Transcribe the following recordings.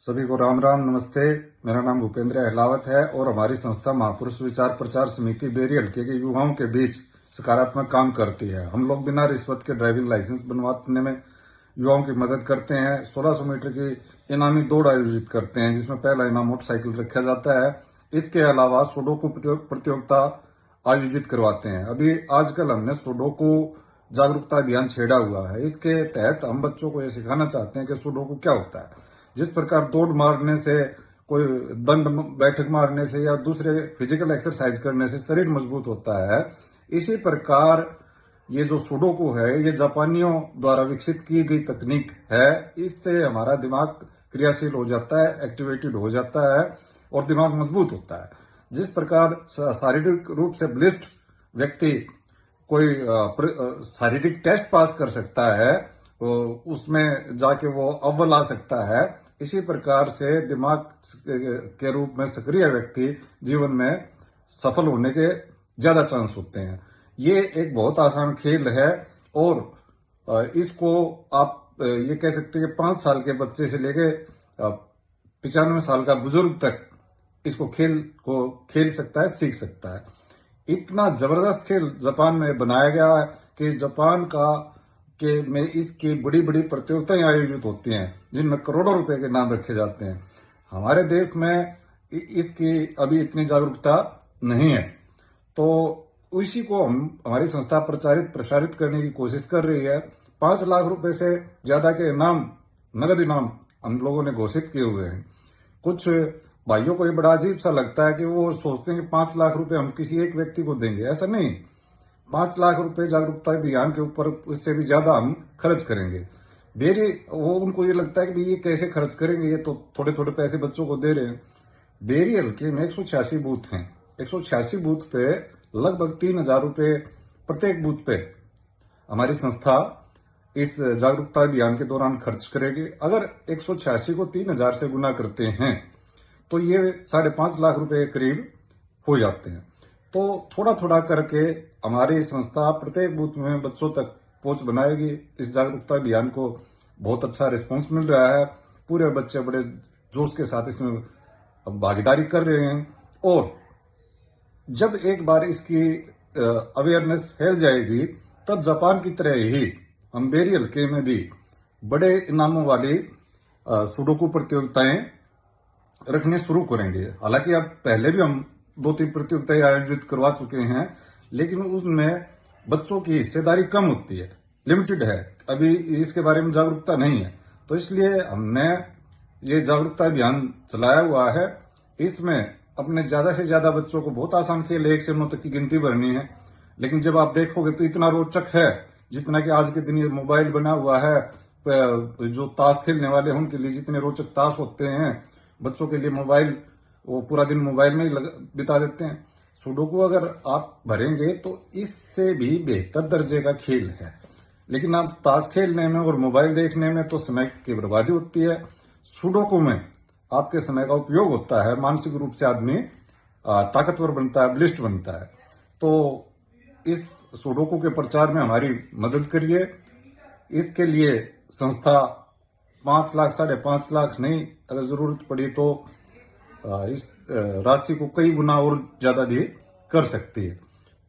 सभी को राम राम नमस्ते। मेरा नाम भूपेंद्र अहलावत है और हमारी संस्था महापुरुष विचार प्रचार समिति बेरी हल्के के युवाओं के बीच सकारात्मक काम करती है। हम लोग बिना रिश्वत के ड्राइविंग लाइसेंस बनवाने में युवाओं की मदद करते हैं। 1600 मीटर की इनामी दौड़ आयोजित करते हैं, जिसमें पहला इनाम मोटरसाइकिल रखा जाता है। इसके अलावा सुडोकू प्रतियोगिता आयोजित करवाते हैं। अभी आजकल हमने सुडोकू जागरूकता अभियान छेड़ा हुआ है। इसके तहत हम बच्चों को ये सिखाना चाहते हैं कि सुडोकू क्या होता है। जिस प्रकार दौड़ मारने से, कोई दंड बैठक मारने से या दूसरे फिजिकल एक्सरसाइज करने से शरीर मजबूत होता है, इसी प्रकार ये जो सुडोकू है ये जापानियों द्वारा विकसित की गई तकनीक है। इससे हमारा दिमाग क्रियाशील हो जाता है, एक्टिवेटेड हो जाता है और दिमाग मजबूत होता है। जिस प्रकार शारीरिक रूप से बलिष्ठ व्यक्ति कोई शारीरिक टेस्ट पास कर सकता है, उसमें जाके वो अव्वल आ सकता है, इसी प्रकार से दिमाग के रूप में सक्रिय व्यक्ति जीवन में सफल होने के ज्यादा चांस होते हैं। ये एक बहुत आसान खेल है और इसको आप ये कह सकते हैं कि 5 साल के बच्चे से लेके 95 साल का बुजुर्ग तक इसको खेल सकता है, सीख सकता है। इतना जबरदस्त खेल जापान में बनाया गया है कि जापान में इसकी बड़ी बड़ी प्रतियोगिताएं आयोजित होती हैं, जिनमें करोड़ों रुपए के नाम रखे जाते हैं। हमारे देश में इसकी अभी इतनी जागरूकता नहीं है, तो उसी को हमारी संस्था प्रसारित करने की कोशिश कर रही है। 5 लाख रुपए से ज्यादा के इनाम, नगद इनाम हम लोगों ने घोषित किए हुए हैं। कुछ भाइयों को ये बड़ा अजीब सा लगता है कि वो सोचते हैं कि 5 लाख रुपए हम किसी एक व्यक्ति को देंगे। ऐसा नहीं, 5 लाख रुपए जागरूकता अभियान के ऊपर उससे भी ज्यादा हम खर्च करेंगे। वो उनको ये लगता है कि ये कैसे खर्च करेंगे, ये तो थोड़े थोड़े पैसे बच्चों को दे रहे हैं। बेरी हल्के में 186 बूथ हैं। 186 बूथ पे लगभग 3000 रुपए प्रत्येक बूथ पे हमारी संस्था इस जागरूकता अभियान के दौरान खर्च करेगी। अगर 186 को 3000 से गुना करते हैं तो ये 5.5 लाख रुपए के करीब हो जाते हैं। तो थोड़ा थोड़ा करके हमारी संस्था प्रत्येक बूथ में बच्चों तक पहुंच बनाएगी। इस जागरूकता अभियान को बहुत अच्छा रिस्पांस मिल रहा है। पूरे बच्चे बड़े जोश के साथ इसमें भागीदारी कर रहे हैं और जब एक बार इसकी अवेयरनेस फैल जाएगी, तब जापान की तरह ही हम बेरी हल्के में भी बड़े इनामों वाली सुडोकू प्रतियोगिताएं रखने शुरू करेंगे। हालांकि अब पहले भी हम 2-3 प्रतियोगिताएं आयोजित करवा चुके हैं, लेकिन उसमें बच्चों की हिस्सेदारी कम होती है, लिमिटेड है। अभी इसके बारे में जागरूकता नहीं है, तो इसलिए हमने ये जागरूकता अभियान चलाया हुआ है। इसमें अपने ज्यादा से ज्यादा बच्चों को, बहुत आसान खेल 1 से 9 तक की गिनती भरनी है, लेकिन जब आप देखोगे तो इतना रोचक है, जितना कि आज के दिन ये मोबाइल बना हुआ है। जो ताश खेलने वाले हैं उनके लिए जितने रोचक ताश होते हैं, बच्चों के लिए मोबाइल, वो पूरा दिन मोबाइल में ही बिता देते हैं। सुडोकू अगर आप भरेंगे तो इससे भी बेहतर दर्जे का खेल है, लेकिन आप ताश खेलने में और मोबाइल देखने में तो समय की बर्बादी होती है। सुडोकू में आपके समय का उपयोग होता है, मानसिक रूप से आदमी ताकतवर बनता है, बलिष्ठ बनता है। तो इस सुडोकू के प्रचार में हमारी मदद करिए। इसके लिए संस्था 5 लाख, 5.5 लाख नहीं, अगर जरूरत पड़ी तो इस राशि को कई गुना और ज्यादा भी कर सकती है।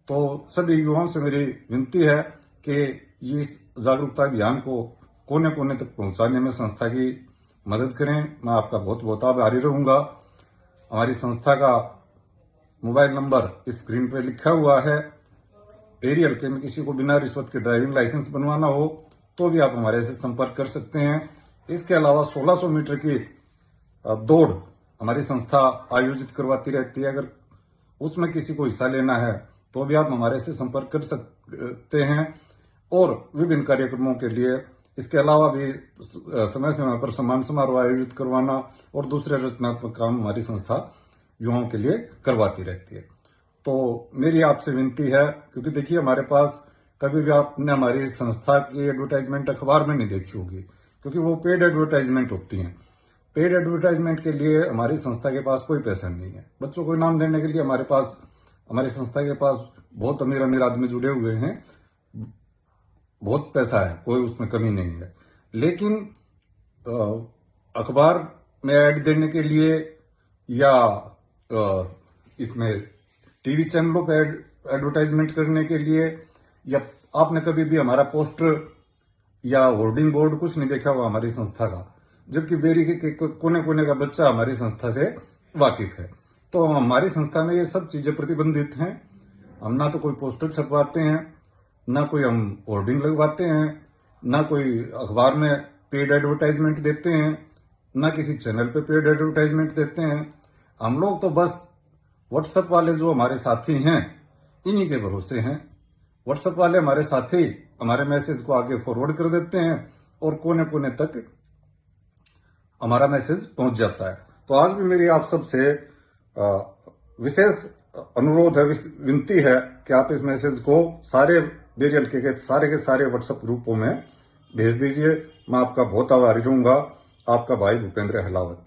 तो सभी युवाओं से मेरी विनती है कि इस जागरूकता अभियान को कोने कोने तक पहुंचाने में संस्था की मदद करें। मैं आपका बहुत बहुत आभारी रहूंगा। हमारी संस्था का मोबाइल नंबर इस स्क्रीन पर लिखा हुआ है। बेरी हल्के में किसी को बिना रिश्वत के ड्राइविंग लाइसेंस बनवाना हो तो भी आप हमारे से संपर्क कर सकते हैं। इसके अलावा 1600 मीटर की दौड़ हमारी संस्था आयोजित करवाती रहती है। अगर उसमें किसी को हिस्सा लेना है तो भी आप हमारे से संपर्क कर सकते हैं, और विभिन्न कार्यक्रमों के लिए इसके अलावा भी समय समय पर सम्मान समारोह आयोजित करवाना और दूसरे रचनात्मक काम हमारी संस्था युवाओं के लिए करवाती रहती है। तो मेरी आपसे विनती है, क्योंकि देखिए हमारे पास कभी भी आपने हमारी संस्था की एडवर्टाइजमेंट अखबार में नहीं देखी होगी, क्योंकि वो पेड एडवर्टाइजमेंट होती हैं। पेड एडवर्टाइजमेंट के लिए हमारी संस्था के पास कोई पैसा नहीं है। बच्चों को इनाम देने के लिए हमारी संस्था के पास बहुत अमीर अमीर आदमी जुड़े हुए हैं, बहुत पैसा है, कोई उसमें कमी नहीं है। लेकिन अखबार में ऐड देने के लिए या इसमें टीवी चैनलों पे एडवर्टाइजमेंट करने के लिए, या आपने कभी भी हमारा पोस्टर या होर्डिंग बोर्ड कुछ नहीं देखा हुआ हमारी संस्था का, जबकि बेरी के कोने कोने का बच्चा हमारी संस्था से वाकिफ है। तो हमारी संस्था में ये सब चीजें प्रतिबंधित हैं। हम ना तो कोई पोस्टर छपवाते हैं, ना कोई हम होर्डिंग लगवाते हैं, ना कोई अखबार में पेड एडवर्टाइजमेंट देते हैं, ना किसी चैनल पे पेड एडवर्टाइजमेंट देते हैं। हम लोग तो बस व्हाट्सएप वाले जो हमारे साथी हैं इन्हीं के भरोसे हैं। व्हाट्सएप वाले हमारे साथी हमारे मैसेज को आगे फॉरवर्ड कर देते हैं और कोने कोने तक हमारा मैसेज पहुंच जाता है। तो आज भी मेरी आप सबसे विशेष अनुरोध है, विनती है कि आप इस मैसेज को सारे बेरी हल्के के सारे व्हाट्सएप ग्रुपों में भेज दीजिए। मैं आपका बहुत आभारी रहूंगा। आपका भाई भूपेंद्र अहलावत।